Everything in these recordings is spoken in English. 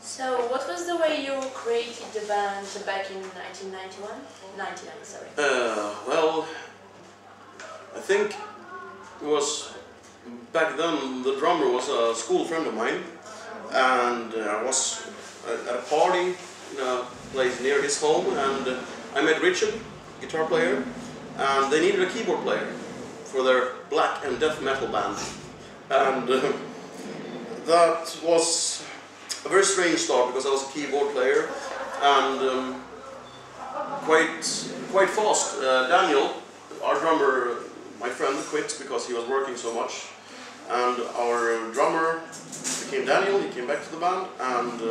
So, what was the way you created the band back in 1991? 99, sorry. Well, I think it was back then the drummer was a school friend of mine, and I was at a party in a place near his home, and I met Richard, guitar player, and they needed a keyboard player for their black and death metal band, and that was a very strange start because I was a keyboard player, and quite fast. Daniel, our drummer, my friend, quit because he was working so much, and our drummer became Daniel. He came back to the band, and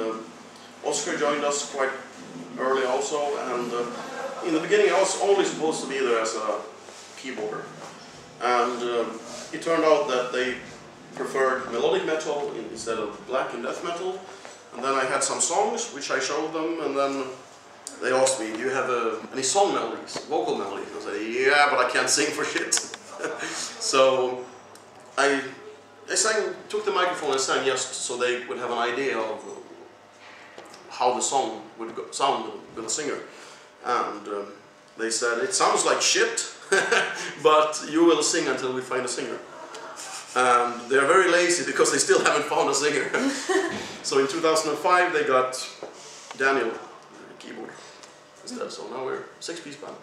Oscar joined us quite early also. And in the beginning, I was only supposed to be there as a keyboarder, and it turned out that they preferred melodic metal instead of black and death metal. And then I had some songs which I showed them, and then they asked me, "Do you have any song melodies, vocal melodies?" I said, "Yeah, but I can't sing for shit." So I took the microphone and sang just so they would have an idea of how the song would sound with a singer. And they said, "It sounds like shit, but you will sing until we find a singer." And they're very lazy because they still haven't found a singer. So in 2005 they got Daniel keyboard instead. So now we're a 6-piece band.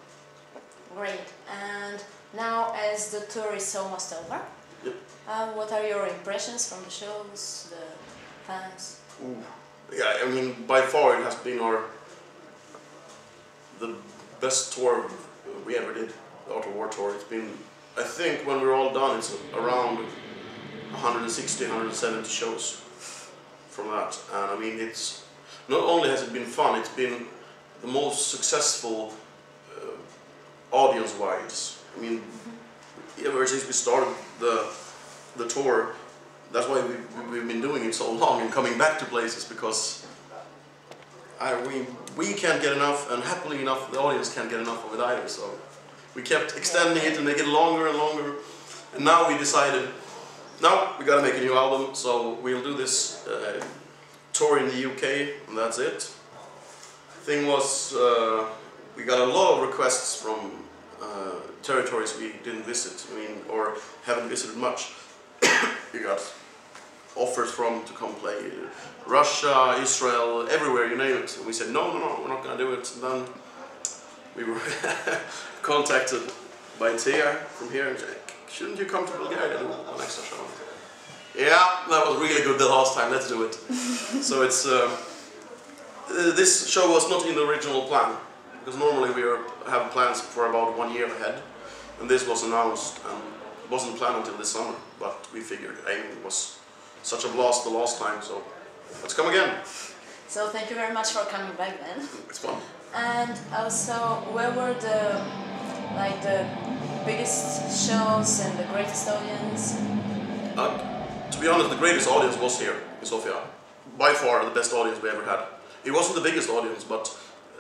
Great. And now as the tour is almost over, yep. What are your impressions from the shows, the fans? Ooh. Yeah, I mean, by far it has been the best tour we ever did, the Art of War tour. It's been, I think when we're all done, it's around 160, 170 shows from that. And I mean, it's not only has it been fun, it's been the most successful audience-wise. I mean, ever since we started the tour, that's why we've been doing it so long and coming back to places, because we can't get enough, and happily enough the audience can't get enough of it either. So we kept extending it and make it longer and longer, and now we decided, no, we gotta make a new album, so we'll do this tour in the UK, and that's it. Thing was, we got a lot of requests from territories we didn't visit, I mean, or haven't visited much. We got offers to come play Russia, Israel, everywhere, you name it. And we said, no, we're not gonna do it. And then we were contacted by Tia from here and said, shouldn't you come to Bulgaria and do one extra show? Yeah, that was really good the last time, let's do it. So it's, this show was not in the original plan, because normally we have plans for about 1 year ahead, and this was announced and wasn't planned until this summer, but we figured, it was such a blast the last time, so let's come again. So thank you very much for coming back then. It's fun. And also, where were the biggest shows and the greatest audience? To be honest, the greatest audience was here in Sofia. By far the best audience we ever had. It wasn't the biggest audience, but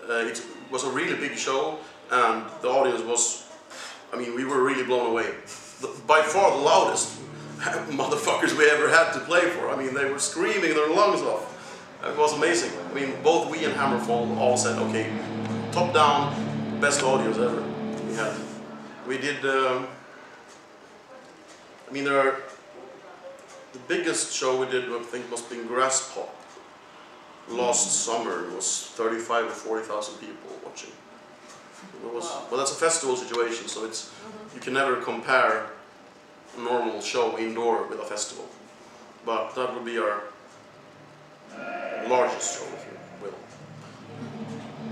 it was a really big show, and the audience was, I mean, we were really blown away. By far the loudest motherfuckers we ever had to play for. I mean, they were screaming their lungs off. It was amazing. I mean, both we and Hammerfall all said, okay, top down, best audience ever we had. We did, I mean, the biggest show we did, I think, must have been Grass Pop. Last summer, it was 35 or 40,000 people watching. It was, well, that's a festival situation, so it's you can never compare a normal show indoor with a festival. But that would be our largest show, if you will.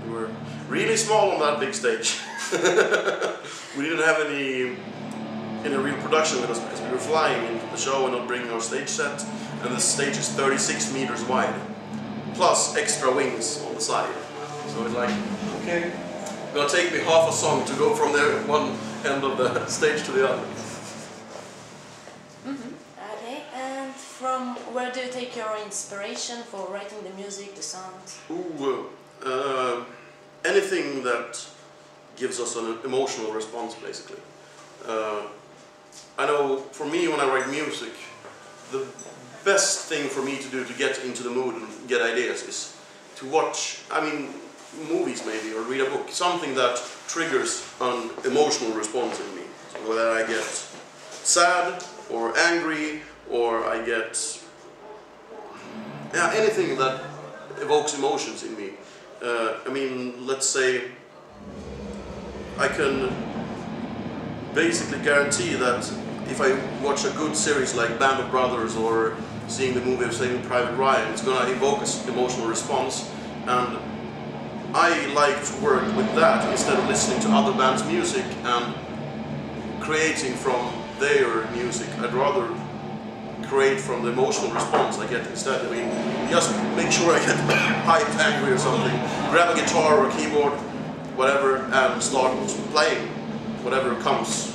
We were really small on that big stage. We didn't have any real production with us because we were flying into the show and not bringing our stage set, and the stage is 36 meters wide, plus extra wings on the side. So it's like, okay, it's gonna take me half a song to go from the one end of the stage to the other. Okay, and from where do you take your inspiration for writing the music, the songs? Anything that gives us an emotional response, basically. I know for me, when I write music, the best thing for me to do to get into the mood and get ideas is to watch, I mean, movies maybe, or read a book, something that triggers an emotional response in me. So whether I get sad or angry, or I get anything that evokes emotions in me. I mean, let's say I can basically guarantee that if I watch a good series like Band of Brothers or seeing the movie of Saving Private Ryan, it's going to evoke an emotional response, and I like to work with that instead of listening to other bands' music and creating from their music. I'd rather create from the emotional response I get instead. I mean, just make sure I get hyped, angry or something, grab a guitar or a keyboard, whatever, and start playing whatever comes